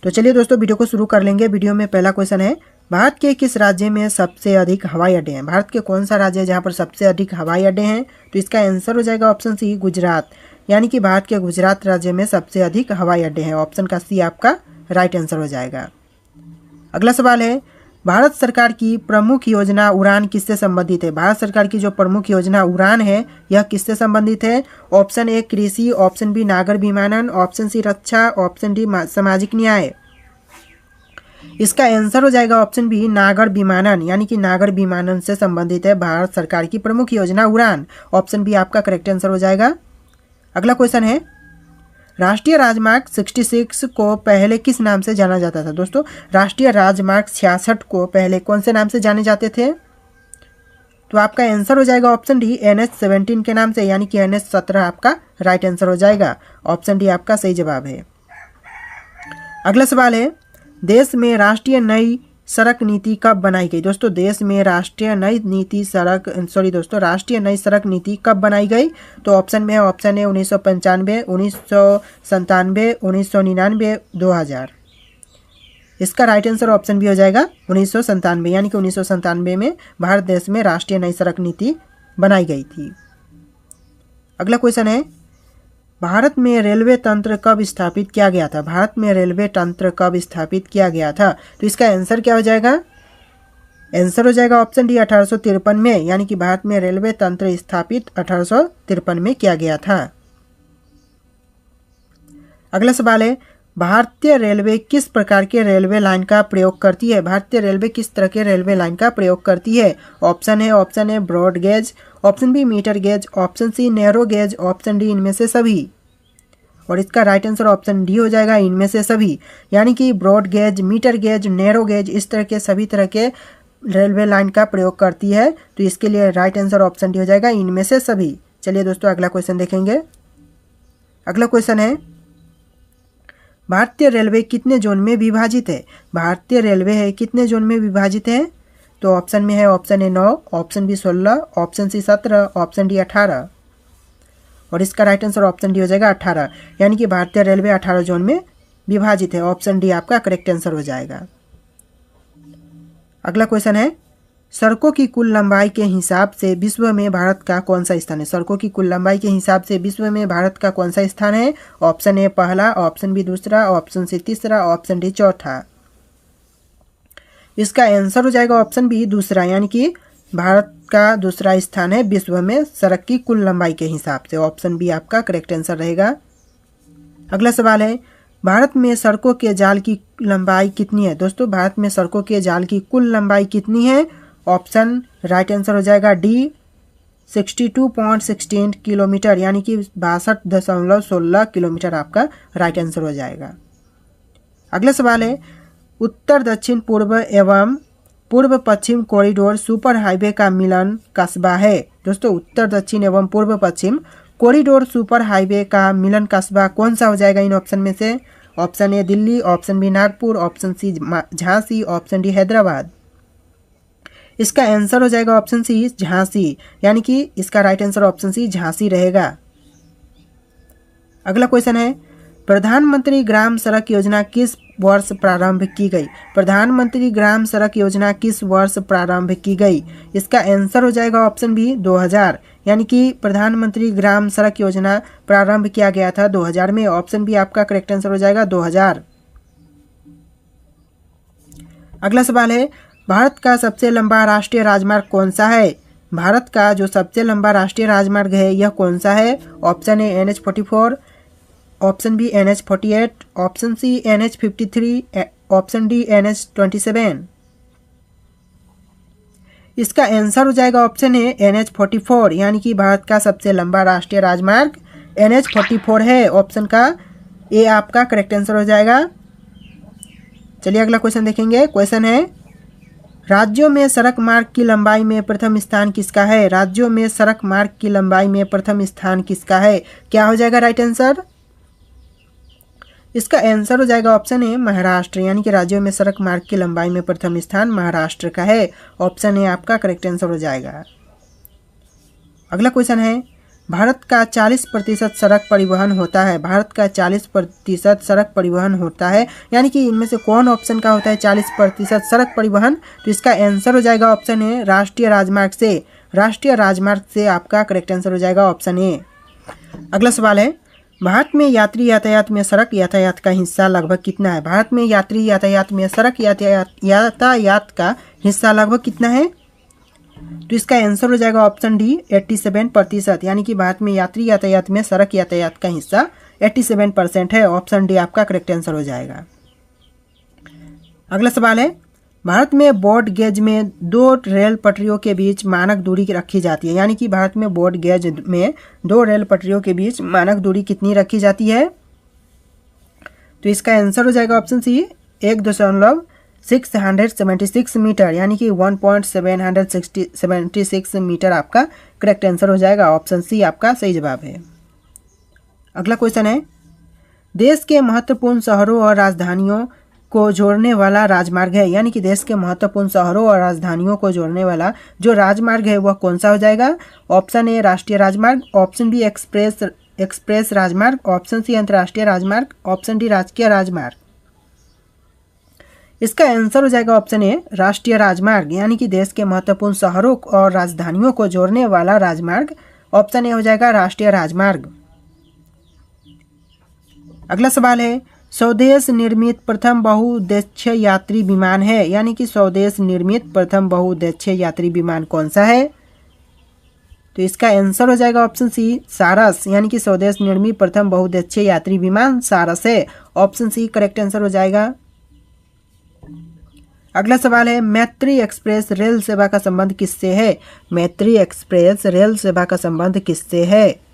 तो चलिए दोस्तों वीडियो को शुरू कर लेंगे। वीडियो में पहला क्वेश्चन है, भारत के किस राज्य में सबसे अधिक हवाई अड्डे हैं? भारत के कौन सा राज्य है जहां पर सबसे अधिक हवाई अड्डे हैं? तो इसका आंसर हो जाएगा ऑप्शन सी, गुजरात। यानी कि भारत के गुजरात राज्य में सबसे अधिक हवाई अड्डे हैं। ऑप्शन का सी आपका राइट आंसर हो जाएगा। अगला सवाल है, भारत सरकार की प्रमुख योजना उड़ान किससे संबंधित है? भारत सरकार की जो प्रमुख योजना उड़ान है यह किससे संबंधित है? ऑप्शन ए कृषि, ऑप्शन बी नागर विमानन, ऑप्शन सी रक्षा, ऑप्शन डी सामाजिक न्याय। इसका आंसर हो जाएगा ऑप्शन बी, नागर विमानन। यानी कि नागर विमानन से संबंधित है भारत सरकार की प्रमुख योजना उड़ान। ऑप्शन बी आपका करेक्ट आंसर हो जाएगा। अगला क्वेश्चन है, राष्ट्रीय राजमार्ग 66 को पहले किस नाम से जाना जाता था? दोस्तों राष्ट्रीय राजमार्ग 66 को पहले कौन से नाम से जाने जाते थे? तो आपका आंसर हो जाएगा ऑप्शन डी, NH-17 के नाम से। यानी कि NH-17 आपका राइट आंसर हो जाएगा। ऑप्शन डी आपका सही जवाब है। अगला सवाल है, देश में राष्ट्रीय नई सड़क नीति कब बनाई गई? दोस्तों देश में राष्ट्रीय नई सड़क नीति कब बनाई गई? तो ऑप्शन में है, ऑप्शन ए 1995, 1997, 1999, 2000। इसका राइट आंसर ऑप्शन बी हो जाएगा 1997। यानी कि 1997 में भारत देश में राष्ट्रीय नई सड़क नीति बनाई गई थी। अगला क्वेश्चन है, भारत में रेलवे तंत्र कब स्थापित किया गया था? भारत में रेलवे तंत्र कब स्थापित किया गया था? तो इसका आंसर क्या हो जाएगा? आंसर हो जाएगा ऑप्शन डी, 1853 में। यानी कि भारत में रेलवे तंत्र स्थापित 1853 में किया गया था। अगला सवाल है, भारतीय रेलवे किस प्रकार के रेलवे लाइन का प्रयोग करती है? भारतीय रेलवे किस तरह के रेलवे लाइन का प्रयोग करती है? ऑप्शन है broad gauge, option B metre gauge, option C narrow gauge, option D इनमें से सभी। और इसका राइट आंसर ऑप्शन डी हो जाएगा, इनमें से सभी। यानी कि broad gauge, metre gauge, narrow gauge, इस तरह के सभी तरह के रेलवे लाइन का प्रयोग करती है। तो इसके लिए राइट आंसर ऑप्शन डी हो जाएगा, इनमें से सभी। चलिए दोस्तों अगला क्वेश्चन देखेंगे। अगला क्वेश्चन है, भारतीय रेलवे कितने जोन में विभाजित है? भारतीय रेलवे है कितने जोन में विभाजित है? तो ऑप्शन में है, option A 9, option B 16, option C 17, option D 18। और इसका राइट आंसर ऑप्शन डी हो जाएगा 18। यानी कि भारतीय रेलवे 18 जोन में विभाजित है। ऑप्शन डी आपका करेक्ट आंसर हो जाएगा। अगला क्वेश्चन है, सड़कों की कुल लंबाई के हिसाब से विश्व में भारत का कौन सा स्थान है? सड़कों की कुल लंबाई के हिसाब से विश्व में भारत का कौन सा स्थान है? ऑप्शन ए पहला, ऑप्शन बी दूसरा, ऑप्शन सी तीसरा, ऑप्शन डी चौथा। इसका आंसर हो जाएगा ऑप्शन बी दूसरा। यानी कि भारत का दूसरा स्थान है विश्व में सड़क की कुल लंबाई के हिसाब से। ऑप्शन बी आपका करेक्ट आंसर रहेगा। अगला सवाल है, भारत में सड़कों के जाल की लंबाई कितनी है? दोस्तों भारत में सड़कों के जाल की कुल लंबाई कितनी है? ऑप्शन राइट आंसर हो जाएगा डी, 62.16 किलोमीटर। यानी कि 62.16 किलोमीटर आपका राइट आंसर हो जाएगा। अगला सवाल है, उत्तर दक्षिण पूर्व एवं पूर्व पश्चिम कॉरिडोर सुपर हाईवे का मिलन कस्बा है? दोस्तों उत्तर दक्षिण एवं पूर्व पश्चिम कॉरिडोर सुपर हाईवे का मिलन कस्बा कौन सा हो जाएगा इन ऑप्शन में से? Option A Delhi, option B Nagpur, option C Jhansi, option D Hyderabad. इसका आंसर हो जाएगा ऑप्शन सी झांसी। यानी कि इसका right answer option C Jhansi रहेगा। अगला क्वेश्चन है, प्रधानमंत्री ग्राम सड़क योजना किस वर्ष प्रारंभ की गई? प्रधानमंत्री ग्राम सड़क योजना किस वर्ष प्रारंभ की गई? इसका आंसर हो जाएगा ऑप्शन बी 2000। यानी कि प्रधानमंत्री ग्राम सड़क योजना प्रारंभ किया गया था 2000 में। ऑप्शन बी आपका करेक्ट आंसर हो जाएगा 2000। अगला सवाल है, भारत का सबसे लंबा राष्ट्रीय राजमार्ग कौन सा है? भारत का जो सबसे लंबा राष्ट्रीय राजमार्ग है यह कौन सा है? Option A NH-44, option B NH-48, option C NH-53, option D NH-27। इसका आंसर हो जाएगा ऑप्शन ए NH-44। यानी कि भारत का सबसे लंबा राष्ट्रीय राजमार्ग NH-44 है। ऑप्शन का ए आपका करेक्ट आंसर हो जाएगा। चलिए अगला क्वेश्चन देखेंगे। क्वेश्चन है, राज्यों में सड़क मार्ग की लंबाई में प्रथम स्थान किसका है? राज्यों में सड़क मार्ग की लंबाई में प्रथम स्थान किसका है? क्या हो जाएगा राइट आंसर? इसका आंसर हो जाएगा ऑप्शन ए महाराष्ट्र। यानी कि राज्यों में सड़क मार्ग की लंबाई में प्रथम स्थान महाराष्ट्र का है। ऑप्शन ए आपका करेक्ट आंसर हो जाएगा। अगला क्वेश्चन है, भारत का 40% सड़क परिवहन होता है। भारत का 40% सड़क परिवहन होता है, यानी कि इनमें से कौन ऑप्शन का होता है 40% सड़क परिवहन? तो इसका आंसर हो जाएगा ऑप्शन ए, राष्ट्रीय राजमार्ग से। राष्ट्रीय राजमार्ग से आपका करेक्ट आंसर हो जाएगा ऑप्शन ए। अगला सवाल है, भारत में यात्री यातायात में सड़क यातायात का हिस्सा लगभग कितना है? भारत में यात्री यातायात में सड़क यातायात का हिस्सा लगभग कितना है? तो इसका आंसर हो जाएगा ऑप्शन डी, 87%, यानी कि भारत में यात्री यातायात में सड़क यातायात का हिस्सा 87% है। ऑप्शन डी आपका करेक्ट आंसर हो जाएगा। अगला सवाल है, भारत में ब्रॉड गेज में 2 रेल पटरियों के बीच मानक दूरी रखी जाती है, यानी कि भारत में ब्रॉड गेज में 2 रेल पटरियों के बीच मानक दूरी कितनी रखी जाती है? तो इसका आंसर हो जाएगा ऑप्शन सी, 1.676 मीटर, यानी कि 1.776 मीटर आपका करेक्ट आंसर हो जाएगा। ऑप्शन सी आपका सही जवाब है। अगला क्वेश्चन है, देश के महत्वपूर्ण शहरों और राजधानियों को जोड़ने वाला राजमार्ग है, यानी कि देश के महत्वपूर्ण शहरों और राजधानियों को जोड़ने वाला जो राजमार्ग है वह कौन सा हो जाएगा? ऑप्शन ए राष्ट्रीय राजमार्ग, ऑप्शन बी एक्सप्रेस राजमार्ग, ऑप्शन सी अंतर्राष्ट्रीय राजमार्ग, ऑप्शन डी राजकीय राजमार्ग। इसका आंसर हो जाएगा ऑप्शन ए राष्ट्रीय राजमार्ग, यानी कि देश के महत्वपूर्ण शहरों और राजधानियों को जोड़ने वाला राजमार्ग। ऑप्शन ए हो जाएगा राष्ट्रीय राजमार्ग। अगला सवाल है, स्वदेश निर्मित प्रथम बहुउद्देश्य यात्री विमान है, यानी कि स्वदेश निर्मित प्रथम बहुउद्देश्य यात्री विमान कौन सा है? तो इसका आंसर हो जाएगा ऑप्शन सी सारस, यानी कि स्वदेश निर्मित प्रथम बहुउद्देश्य यात्री विमान सारस है। ऑप्शन सी करेक्ट आंसर हो जाएगा। अगला सवाल है, मैत्री एक्सप्रेस रेल सेवा का संबंध किससे है? मैत्री एक्सप्रेस रेल सेवा का संबंध किससे है?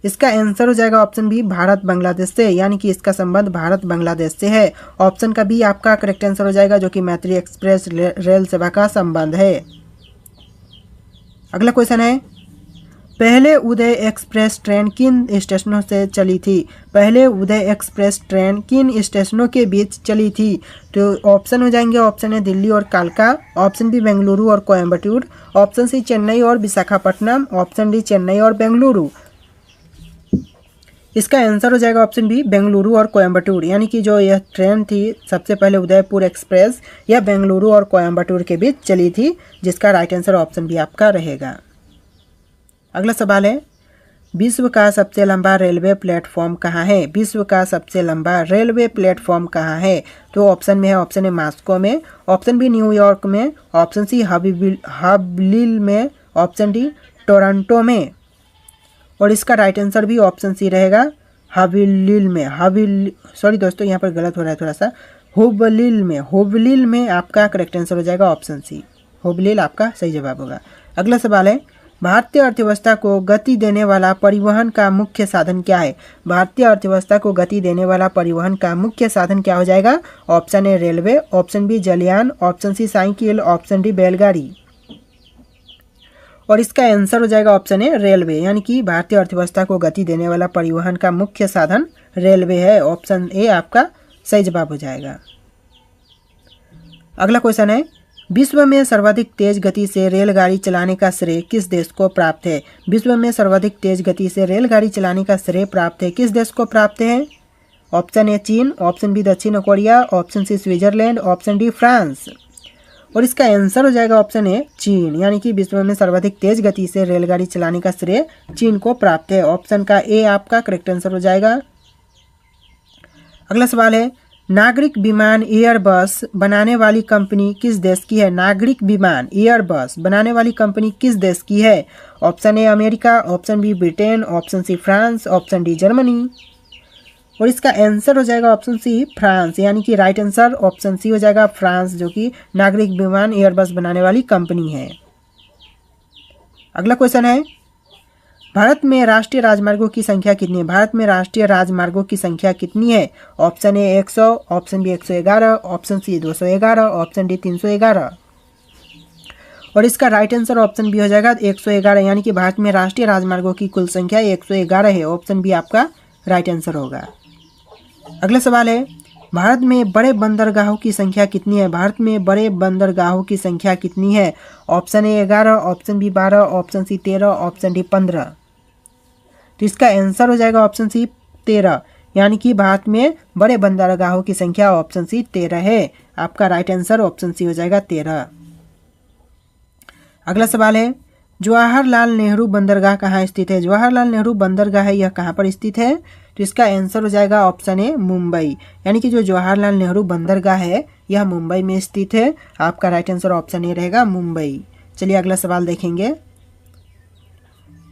इसका आंसर हो जाएगा ऑप्शन बी भारत बांग्लादेश से, यानी कि इसका संबंध भारत बांग्लादेश से है। ऑप्शन का बी आपका करेक्ट आंसर हो जाएगा, जो कि मैत्री एक्सप्रेस रेल सेवा का संबंध है। अगला क्वेश्चन है, पहले उदय एक्सप्रेस ट्रेन किन स्टेशनों से चली थी? पहले उदय एक्सप्रेस ट्रेन किन स्टेशनों के बीच चली थी? तो ऑप्शन हो जाएंगे, ऑप्शन ए दिल्ली और कालका, ऑप्शन बी बेंगलुरु और कोयम्बटूर, ऑप्शन सी चेन्नई और विशाखापट्टनम, ऑप्शन डी चेन्नई और बेंगलुरु। इसका आंसर हो जाएगा ऑप्शन बी बेंगलुरु और कोयम्बटूर, यानी कि जो यह ट्रेन थी सबसे पहले उदयपुर एक्सप्रेस यह बेंगलुरु और कोयम्बटूर के बीच चली थी, जिसका राइट आंसर ऑप्शन बी आपका रहेगा। अगला सवाल है, विश्व का सबसे लंबा रेलवे प्लेटफॉर्म कहाँ है? विश्व का सबसे लंबा रेलवे प्लेटफॉर्म कहाँ है? तो ऑप्शन में है, ऑप्शन ए मॉस्को में, ऑप्शन बी न्यूयॉर्क में, ऑप्शन सी हबलिल में, ऑप्शन डी टोरंटो में। और इसका राइट आंसर भी ऑप्शन सी रहेगा हबलिल में। सॉरी दोस्तों, यहाँ पर गलत हो रहा है थोड़ा सा, हुबलिल में आपका करेक्ट आंसर हो जाएगा ऑप्शन सी, हुबलिल आपका सही जवाब होगा। अगला सवाल है, भारतीय अर्थव्यवस्था को गति देने वाला परिवहन का मुख्य साधन क्या है? भारतीय अर्थव्यवस्था को गति देने वाला परिवहन का मुख्य साधन क्या हो जाएगा? Option A railway, option B जलयान, option C cycle, option D बैलगाड़ी। और इसका आंसर हो जाएगा ऑप्शन ए रेलवे, यानी कि भारतीय अर्थव्यवस्था को गति देने वाला परिवहन का मुख्य साधन रेलवे है। ऑप्शन ए आपका सही जवाब हो जाएगा। अगला क्वेश्चन है, विश्व में सर्वाधिक तेज गति से रेलगाड़ी चलाने का श्रेय किस देश को प्राप्त है? विश्व में सर्वाधिक तेज गति से रेलगाड़ी चलाने का श्रेय प्राप्त है किस देश को प्राप्त है? ऑप्शन ए चीन, ऑप्शन बी दक्षिण Korea, option C Switzerland, option D France. और इसका आंसर हो जाएगा ऑप्शन ए चीन, यानी कि विश्व में सर्वाधिक तेज गति से रेलगाड़ी चलाने का श्रेय चीन को प्राप्त है। ऑप्शन का ए आपका करेक्ट आंसर हो जाएगा। अगला सवाल है, नागरिक विमान एयरबस बनाने वाली कंपनी किस देश की है? नागरिक विमान एयरबस बनाने वाली कंपनी किस देश की है? Option A America, option B Britain, option C France, option D Germany. और इसका आंसर हो जाएगा ऑप्शन सी फ्रांस, यानी कि राइट आंसर ऑप्शन सी हो जाएगा फ्रांस, जो कि नागरिक विमान एयरबस बनाने वाली कंपनी है। अगला क्वेश्चन है, भारत में राष्ट्रीय राजमार्गों की संख्या कितनी है? भारत में राष्ट्रीय राजमार्गों की संख्या कितनी है? Option A 100, option B 111, option C 211, option D 311। और इसका राइट आंसर ऑप्शन बी हो जाएगा 111, यानी कि भारत में राष्ट्रीय राजमार्गों की कुल संख्या 111 है। ऑप्शन बी आपका राइट आंसर होगा। अगला सवाल है, भारत में बड़े बंदरगाहों की संख्या कितनी है? भारत में बड़े बंदरगाहों की संख्या कितनी है? Option A 11, option B 12, option C 13, option D 15। तो इसका आंसर हो जाएगा ऑप्शन सी 13, यानी कि भारत में बड़े बंदरगाहों की संख्या ऑप्शन सी 13 है। आपका राइट आंसर ऑप्शन सी हो जाएगा 13। अगला सवाल है, जवाहरलाल नेहरू बंदरगाह कहाँ स्थित है? जवाहरलाल नेहरू बंदरगाह है, यह कहाँ पर स्थित है? तो इसका आंसर हो जाएगा ऑप्शन ए मुंबई, यानी कि जो जवाहरलाल नेहरू बंदरगाह है यह मुंबई में स्थित है। आपका राइट आंसर ऑप्शन ए रहेगा मुंबई। चलिए अगला सवाल देखेंगे।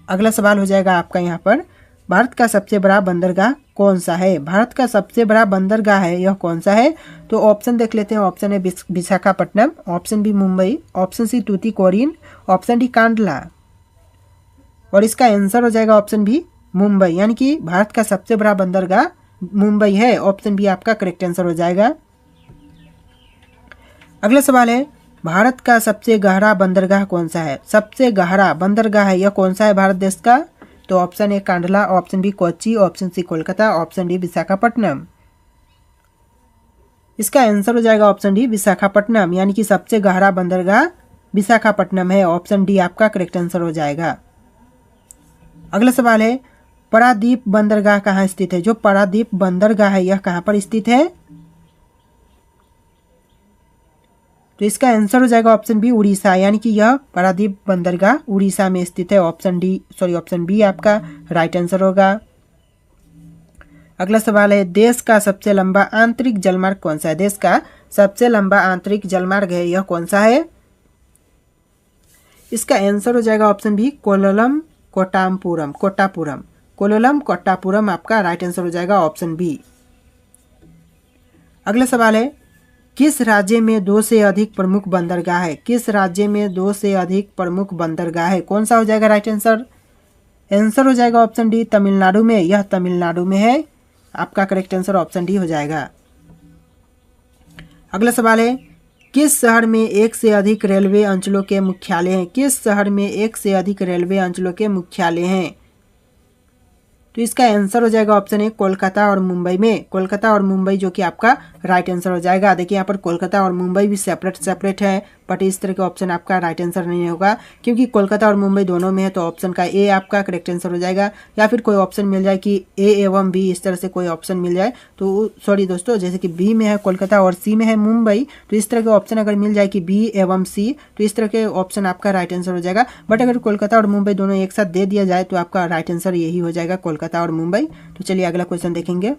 अगला सवाल हो जाएगा आपका यहाँ पर, भारत का सबसे बड़ा बंदरगाह कौन सा है? भारत का सबसे बड़ा बंदरगाह है यह कौन सा है? तो ऑप्शन देख लेते हैं। Option A Visakhapatnam, option B Mumbai, option C Tuticorin, option D Kandla. और इसका आंसर हो जाएगा ऑप्शन बी मुंबई, यानी कि भारत का सबसे बड़ा बंदरगाह मुंबई है। ऑप्शन बी आपका करेक्ट आंसर हो जाएगा। अगला सवाल है, भारत का सबसे गहरा बंदरगाह कौन सा है? सबसे गहरा बंदरगाह है यह कौन सा है भारत देश का? तो option A Kandla, option B Kochi, option C Kolkata, option D Visakhapatnam. इसका आंसर हो जाएगा ऑप्शन डी विशाखापट्टनम, यानी कि सबसे गहरा बंदरगाह विशाखापट्टनम है। ऑप्शन डी आपका करेक्ट आंसर हो जाएगा। अगला सवाल है, पारादीप बंदरगाह कहाँ स्थित है? जो पारादीप बंदरगाह है यह कहाँ पर स्थित है? तो इसका आंसर हो जाएगा ऑप्शन बी उड़ीसा, यानी कि यह पारादीप बंदरगाह उड़ीसा में स्थित है। ऑप्शन बी आपका राइट आंसर होगा। अगला सवाल है, देश का सबसे लंबा आंतरिक जलमार्ग कौन सा है? देश का सबसे लंबा आंतरिक जलमार्ग है यह कौन सा है? इसका आंसर हो जाएगा ऑप्शन बी कोल्लम कोट्टापुरम। आपका राइट आंसर हो जाएगा ऑप्शन बी। अगला सवाल है, किस राज्य में 2 से अधिक प्रमुख बंदरगाह है? किस राज्य में 2 से अधिक प्रमुख बंदरगाह है? कौन सा हो जाएगा राइट आंसर? आंसर हो जाएगा ऑप्शन डी तमिलनाडु में, यह तमिलनाडु में है। आपका करेक्ट आंसर ऑप्शन डी हो जाएगा। अगला सवाल है, किस शहर में 1 से अधिक रेलवे अंचलों के मुख्यालय हैं? किस शहर में 1 से अधिक रेलवे अंचलों के मुख्यालय हैं? तो इसका आंसर हो जाएगा ऑप्शन ए कोलकाता और मुंबई में। कोलकाता और मुंबई जो कि आपका राइट आंसर हो जाएगा। देखिए यहाँ पर कोलकाता और मुंबई भी सेपरेट है, बट इस तरह के ऑप्शन आपका राइट आंसर नहीं होगा, क्योंकि कोलकाता और मुंबई दोनों में है। तो ऑप्शन का ए आपका करेक्ट आंसर हो जाएगा, या फिर कोई ऑप्शन मिल जाए कि ए एवं बी, इस तरह से कोई ऑप्शन मिल जाए तो सॉरी दोस्तों, जैसे कि बी में है कोलकाता और सी में है मुंबई, तो इस तरह के ऑप्शन अगर मिल जाए कि बी एवं सी, तो इस तरह के ऑप्शन आपका राइट आंसर हो जाएगा। बट अगर कोलकाता और मुंबई दोनों एक साथ दे दिया जाए तो आपका राइट आंसर यही हो जाएगा, कोलकाता और मुंबई। तो चलिए अगला क्वेश्चन देखेंगे।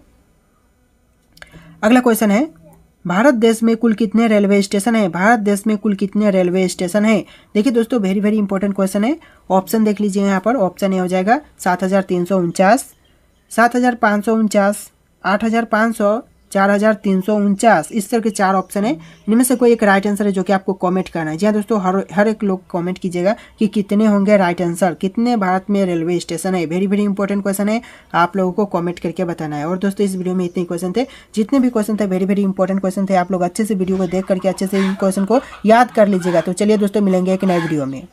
अगला क्वेश्चन है, भारत देश में कुल कितने रेलवे स्टेशन है? भारत देश में कुल कितने रेलवे स्टेशन है? देखिए दोस्तों, वेरी इंपॉर्टेंट क्वेश्चन है। ऑप्शन देख लीजिए यहाँ पर। ऑप्शन ए हो जाएगा 7349, 7549, 8500, 4349। इस तरह के 4 ऑप्शन है। इनमें से कोई एक राइट आंसर है जो कि आपको कमेंट करना है। जी हाँ दोस्तों, हर एक लोग कमेंट कीजिएगा कि कितने होंगे राइट आंसर, कितने भारत में रेलवे स्टेशन है। वेरी इंपॉर्टेंट क्वेश्चन है, आप लोगों को कमेंट करके बताना है। और दोस्तों, इस वीडियो में इतने क्वेश्चन थे। जितने भी क्वेश्चन थे वेरी इंपॉर्टेंट क्वेश्चन थे। आप लोग अच्छे से वीडियो को देख करके अच्छे से इन क्वेश्चन को याद कर लीजिएगा। तो चलिए दोस्तों, मिलेंगे एक नए वीडियो में।